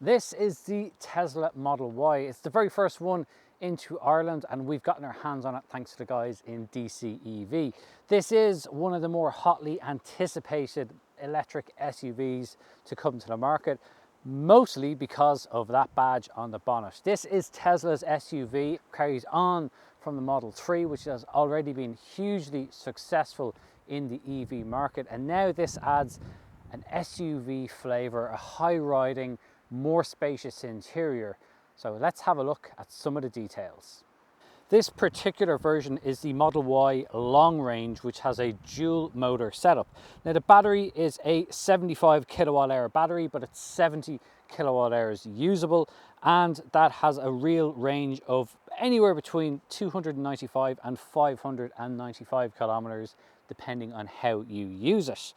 This is the Tesla Model Y. It's the very first one into Ireland, and we've gotten our hands on it thanks to the guys in DCEV. This is one of the more hotly anticipated electric SUVs to come to the market, mostly because of that badge on the bonnet. This is Tesla's SUV, carries on from the Model 3, which has already been hugely successful in the EV market, and now this adds an SUV flavour, a high-riding, more spacious interior. So let's have a look at some of the details. This particular version is the Model Y long range, which has a dual motor setup. Now the battery is a 75 kilowatt hour battery, but it's 70 kilowatt hours usable, and that has a real range of anywhere between 295 and 595 kilometers, depending on how you use it.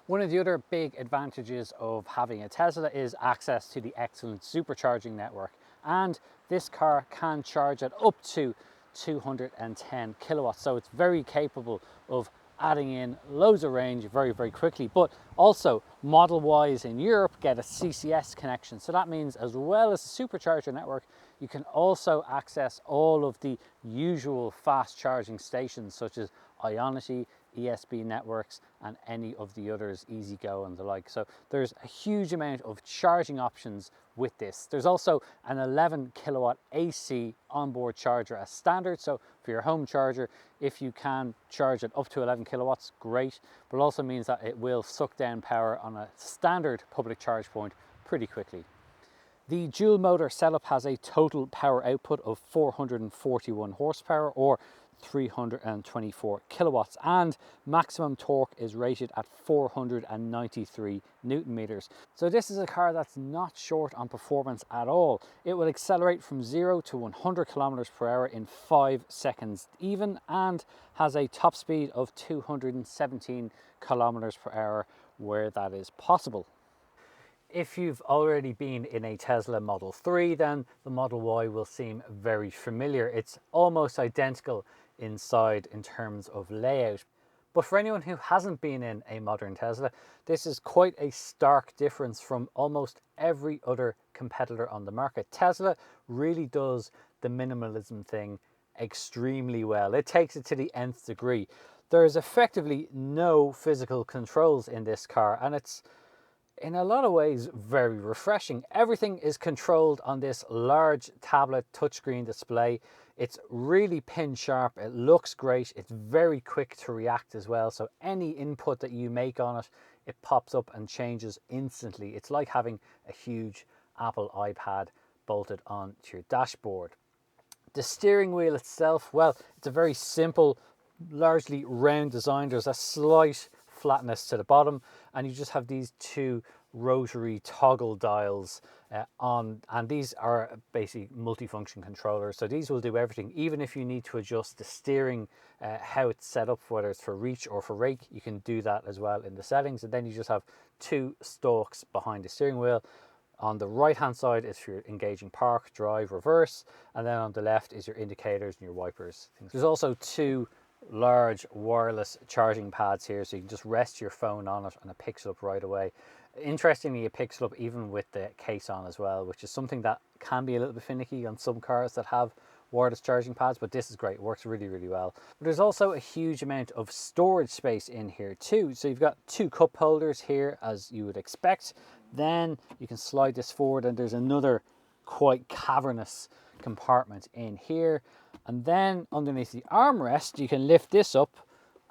One of the other big advantages of having a Tesla is access to the excellent supercharging network, and this car can charge at up to 210 kilowatts, so it's very capable of adding in loads of range very quickly. But also Model Ys in Europe get a CCS connection, so that means as well as the supercharger network, you can also access all of the usual fast charging stations such as Ionity, ESB networks, and any of the others, EasyGo and the like. So there's a huge amount of charging options with this. There's also an 11 kilowatt AC onboard charger as standard. So for your home charger, if you can charge it up to 11 kilowatts, great. But it also means that it will suck down power on a standard public charge point pretty quickly. The dual motor setup has a total power output of 441 horsepower or 324 kilowatts, and maximum torque is rated at 493 newton meters. So this is a car that's not short on performance at all. It will accelerate from 0 to 100 kilometers per hour in 5 seconds even, and has a top speed of 217 kilometers per hour where that is possible. If you've already been in a Tesla Model 3, then the Model Y will seem very familiar. It's almost identical inside in terms of layout. But for anyone who hasn't been in a modern Tesla, this is quite a stark difference from almost every other competitor on the market. Tesla really does the minimalism thing extremely well. It takes it to the nth degree. There's effectively no physical controls in this car, and it's in a lot of ways very refreshing. Everything is controlled on this large tablet touchscreen display. It's really pin sharp, it looks great, it's very quick to react as well. So any input that you make on it, it pops up and changes instantly. It's like having a huge Apple iPad bolted onto your dashboard. The steering wheel itself, well, it's a very simple, largely round design. There's a slight flatness to the bottom, and you just have these two rotary toggle dials on, and these are basically multifunction controllers. So these will do everything. Even if you need to adjust the steering, how it's set up, whether it's for reach or for rake, you can do that as well in the settings. And then you just have two stalks behind the steering wheel. On the right hand side is for your engaging park, drive, reverse, and then on the left is your indicators and your wipers. There's also two large wireless charging pads here, so you can just rest your phone on it and it picks it up right away. Interestingly, it picks it up even with the case on as well, which is something that can be a little bit finicky on some cars that have wireless charging pads, but this is great. It works really well. But there's also a huge amount of storage space in here too. So you've got two cup holders here, as you would expect. Then you can slide this forward and there's another quite cavernous compartment in here. And then underneath the armrest, you can lift this up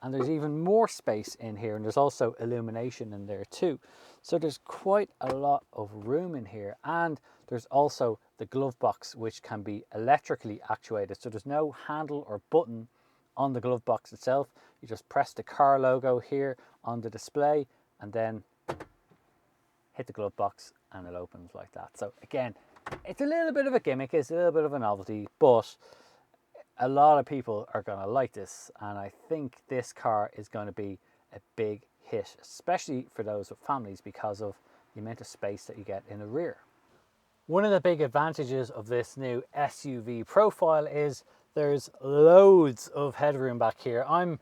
and there's even more space in here, and there's also illumination in there too. So there's quite a lot of room in here, and there's also the glove box, which can be electrically actuated. So there's no handle or button on the glove box itself. You just press the car logo here on the display and then hit the glove box and it opens like that. So again, it's a little bit of a gimmick, it's a little bit of a novelty, but a lot of people are going to like this, and I think this car is going to be a big hit, especially for those with families, because of the amount of space that you get in the rear. One of the big advantages of this new SUV profile is there's loads of headroom back here. I'm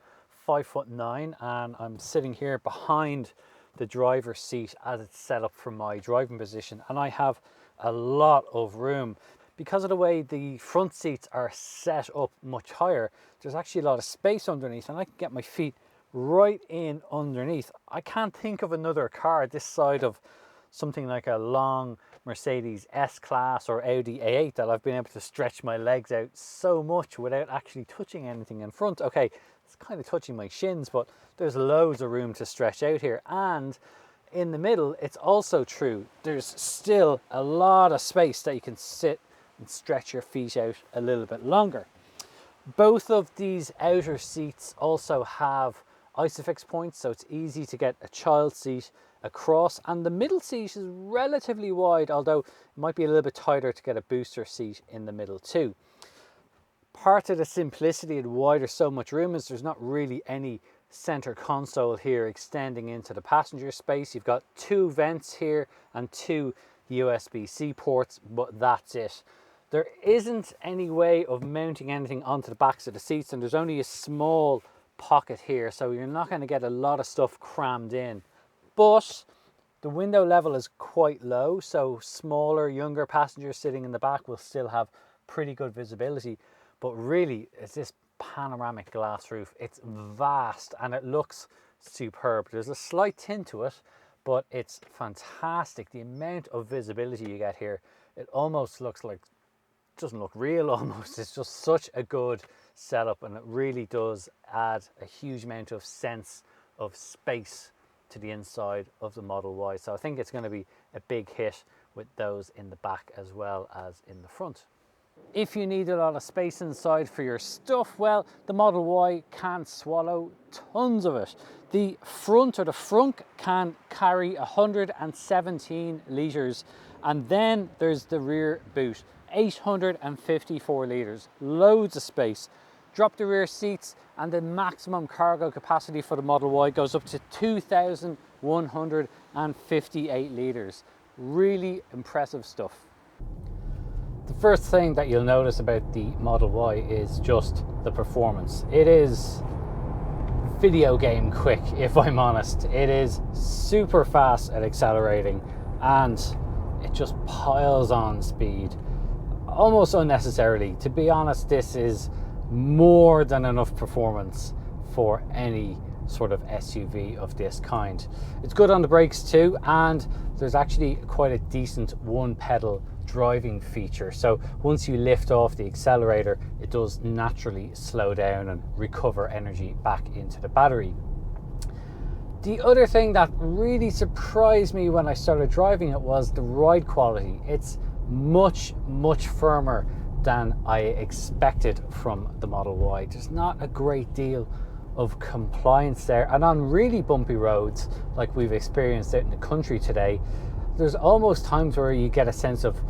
5'9" and I'm sitting here behind the driver's seat as it's set up for my driving position, and I have a lot of room. Because of the way the front seats are set up much higher, there's actually a lot of space underneath, and I can get my feet right in underneath. I can't think of another car this side of something like a long Mercedes S-Class or Audi A8 that I've been able to stretch my legs out so much without actually touching anything in front. Okay, it's kind of touching my shins, but there's loads of room to stretch out here. And in the middle, it's also true. There's still a lot of space that you can sit and stretch your feet out a little bit longer. Both of these outer seats also have ISOFIX points, so it's easy to get a child seat across, and the middle seat is relatively wide, although it might be a little bit tighter to get a booster seat in the middle too. Part of the simplicity and why there's so much room is there's not really any center console here extending into the passenger space. You've got 2 vents here and 2 USB-C ports, but that's it. There isn't any way of mounting anything onto the backs of the seats, and there's only a small pocket here, so you're not going to get a lot of stuff crammed in. But the window level is quite low, so smaller, younger passengers sitting in the back will still have pretty good visibility. But really, it's this panoramic glass roof. It's vast and it looks superb. There's a slight tint to it, but it's fantastic. The amount of visibility you get here, it almost looks like, doesn't look real almost. It's just such a good setup, and it really does add a huge amount of sense of space to the inside of the Model Y. So I think it's going to be a big hit with those in the back as well as in the front. If you need a lot of space inside for your stuff, well, the Model Y can swallow tons of it. The front can carry 117 litres, and then there's the rear boot, 854 litres, loads of space. Drop the rear seats and the maximum cargo capacity for the Model Y goes up to 2,158 litres. Really impressive stuff. The first thing that you'll notice about the Model Y is just the performance. It is video game quick, if I'm honest. It is super fast at accelerating, and it just piles on speed almost unnecessarily. To be honest, this is more than enough performance for any sort of SUV of this kind. It's good on the brakes too, and there's actually quite a decent one pedal driving feature. So once you lift off the accelerator, it does naturally slow down and recover energy back into the battery. The other thing that really surprised me when I started driving it was the ride quality. It's much firmer than I expected from the Model Y. There's not a great deal of compliance there, and on really bumpy roads like we've experienced out in the country today, there's almost times where you get a sense of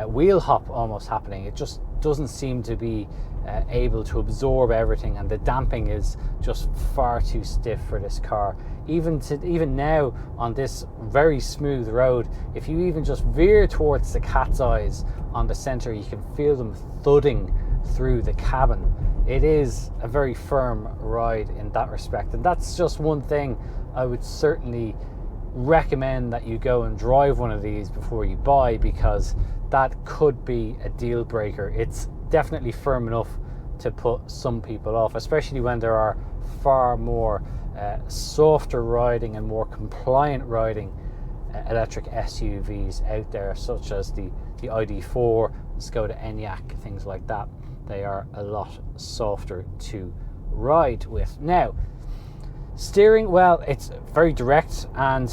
wheel hop almost happening. It just doesn't seem to be able to absorb everything, and the damping is just far too stiff for this car. Even now on this very smooth road, if you even just veer towards the cat's eyes on the center, you can feel them thudding through the cabin. It is a very firm ride in that respect, and that's just one thing I would certainly recommend that you go and drive one of these before you buy, because that could be a deal breaker. It's definitely firm enough to put some people off, especially when there are far more softer riding and more compliant riding electric SUVs out there, such as the ID4, Skoda Enyaq, things like that. They are a lot softer to ride with. Now, steering, well, it's very direct, and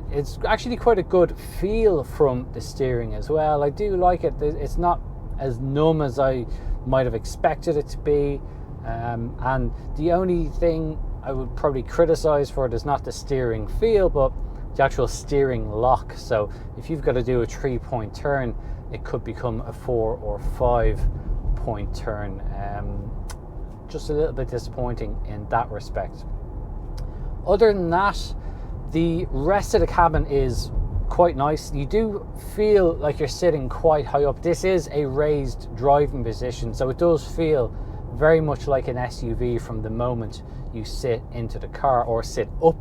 it's actually quite a good feel from the steering as well. I do like it. It's not as numb as I might have expected it to be, and the only thing I would probably criticize for it is not the steering feel, but the actual steering lock. So if you've got to do a 3-point turn, it could become a 4 or 5-point turn. Just a little bit disappointing in that respect. Other than that, the rest of the cabin is quite nice. You do feel like you're sitting quite high up. This is a raised driving position, so it does feel very much like an SUV from the moment you sit into the car or sit up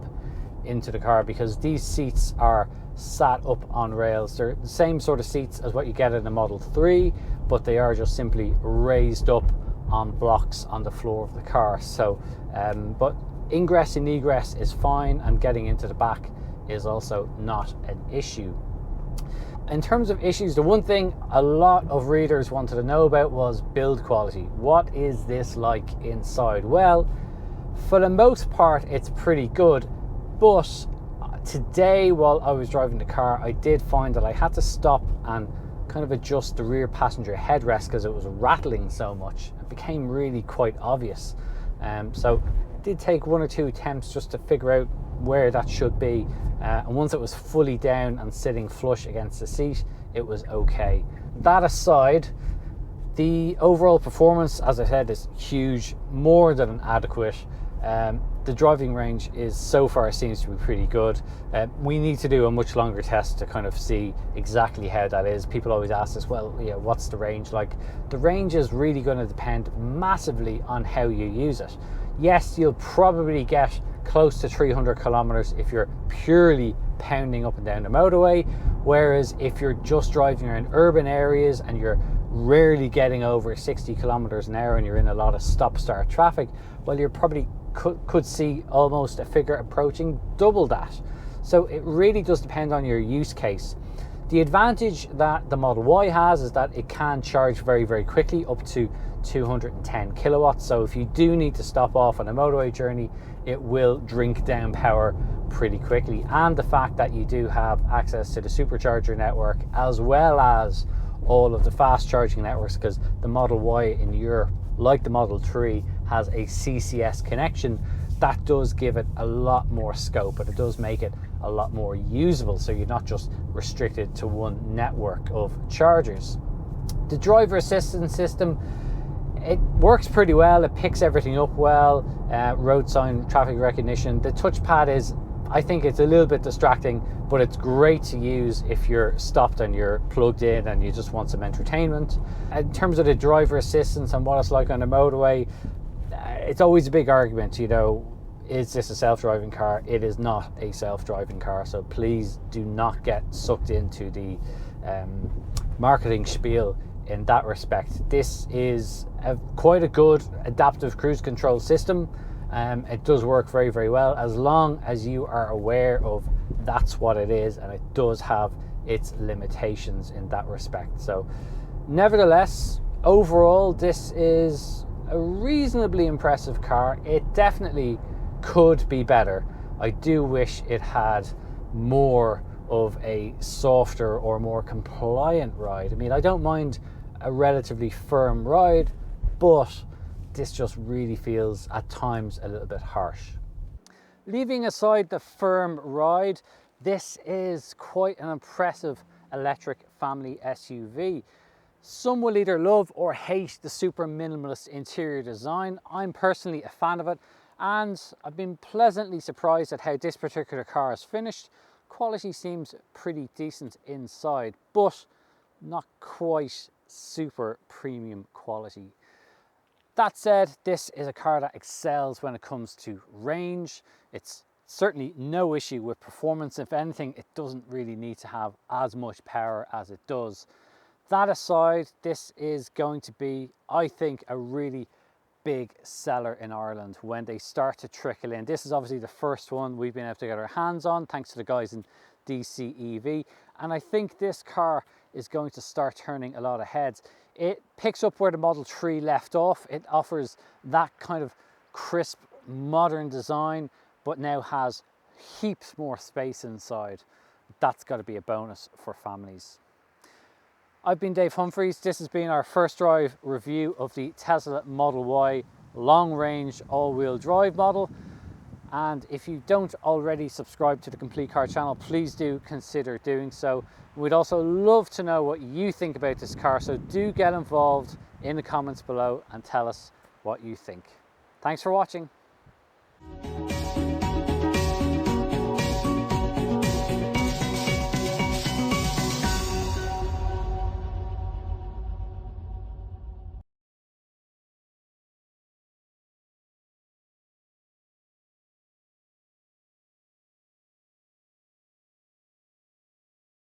into the car, because these seats are sat up on rails. They're the same sort of seats as what you get in the Model 3, but they are just simply raised up on blocks on the floor of the car. So but ingress and egress is fine, and getting into the back is also not an issue. In terms of issues, the one thing a lot of readers wanted to know about was build quality. What is this like inside? Well, for the most part, it's pretty good, but today while I was driving the car, I did find that I had to stop and kind of adjust the rear passenger headrest because it was rattling so much. It became really quite obvious. So it did take one or two attempts just to figure out where that should be, and once it was fully down and sitting flush against the seat, it was okay. That aside, the overall performance, as I said, is huge, more than adequate. The driving range is so far seems to be pretty good. We need to do a much longer test to kind of see exactly how that is. People always ask us, well, yeah, what's the range like? The range is really going to depend massively on how you use it. Yes, you'll probably get close to 300 kilometers if you're purely pounding up and down the motorway, whereas if you're just driving around urban areas and you're rarely getting over 60 kilometers an hour and you're in a lot of stop-start traffic, well, you're probably could see almost a figure approaching double that. So it really does depend on your use case. The advantage that the Model Y has is that it can charge very, very quickly, up to 210 kilowatts. So if you do need to stop off on a motorway journey, it will drink down power pretty quickly. And the fact that you do have access to the supercharger network as well as all of the fast charging networks, because the Model Y in Europe, like the Model 3, has a CCS connection, that does give it a lot more scope, but it does make it a lot more usable, so you're not just restricted to one network of chargers. The driver assistance system, it works pretty well. It picks everything up well, road sign, traffic recognition. The touchpad is, I think it's a little bit distracting, but it's great to use if you're stopped and you're plugged in and you just want some entertainment. In terms of the driver assistance and what it's like on the motorway, it's always a big argument, you know, is this a self-driving car? It is not a self-driving car, so please do not get sucked into the marketing spiel in that respect. This is quite a good adaptive cruise control system. It does work very, very well as long as you are aware of that's what it is, and it does have its limitations in that respect. So nevertheless, overall, this is a reasonably impressive car. It definitely could be better. I do wish it had more of a softer or more compliant ride. I mean, I don't mind a relatively firm ride, but this just really feels at times a little bit harsh. Leaving aside the firm ride, this is quite an impressive electric family SUV. Some will either love or hate the super minimalist interior design. I'm personally a fan of it, and I've been pleasantly surprised at how this particular car is finished. Quality seems pretty decent inside, but not quite super premium quality. That said, this is a car that excels when it comes to range. It's certainly no issue with performance. If anything, it doesn't really need to have as much power as it does. That aside, this is going to be, I think, a really big seller in Ireland when they start to trickle in. This is obviously the first one we've been able to get our hands on, thanks to the guys in DCEV. And I think this car is going to start turning a lot of heads. It picks up where the Model 3 left off. It offers that kind of crisp, modern design, but now has heaps more space inside. That's got to be a bonus for families. I've been Dave Humphreys. This has been our first drive review of the Tesla Model Y long range all-wheel drive model. And if you don't already subscribe to the Complete Car channel, please do consider doing so. We'd also love to know what you think about this car, so do get involved in the comments below and tell us what you think. Thanks for watching.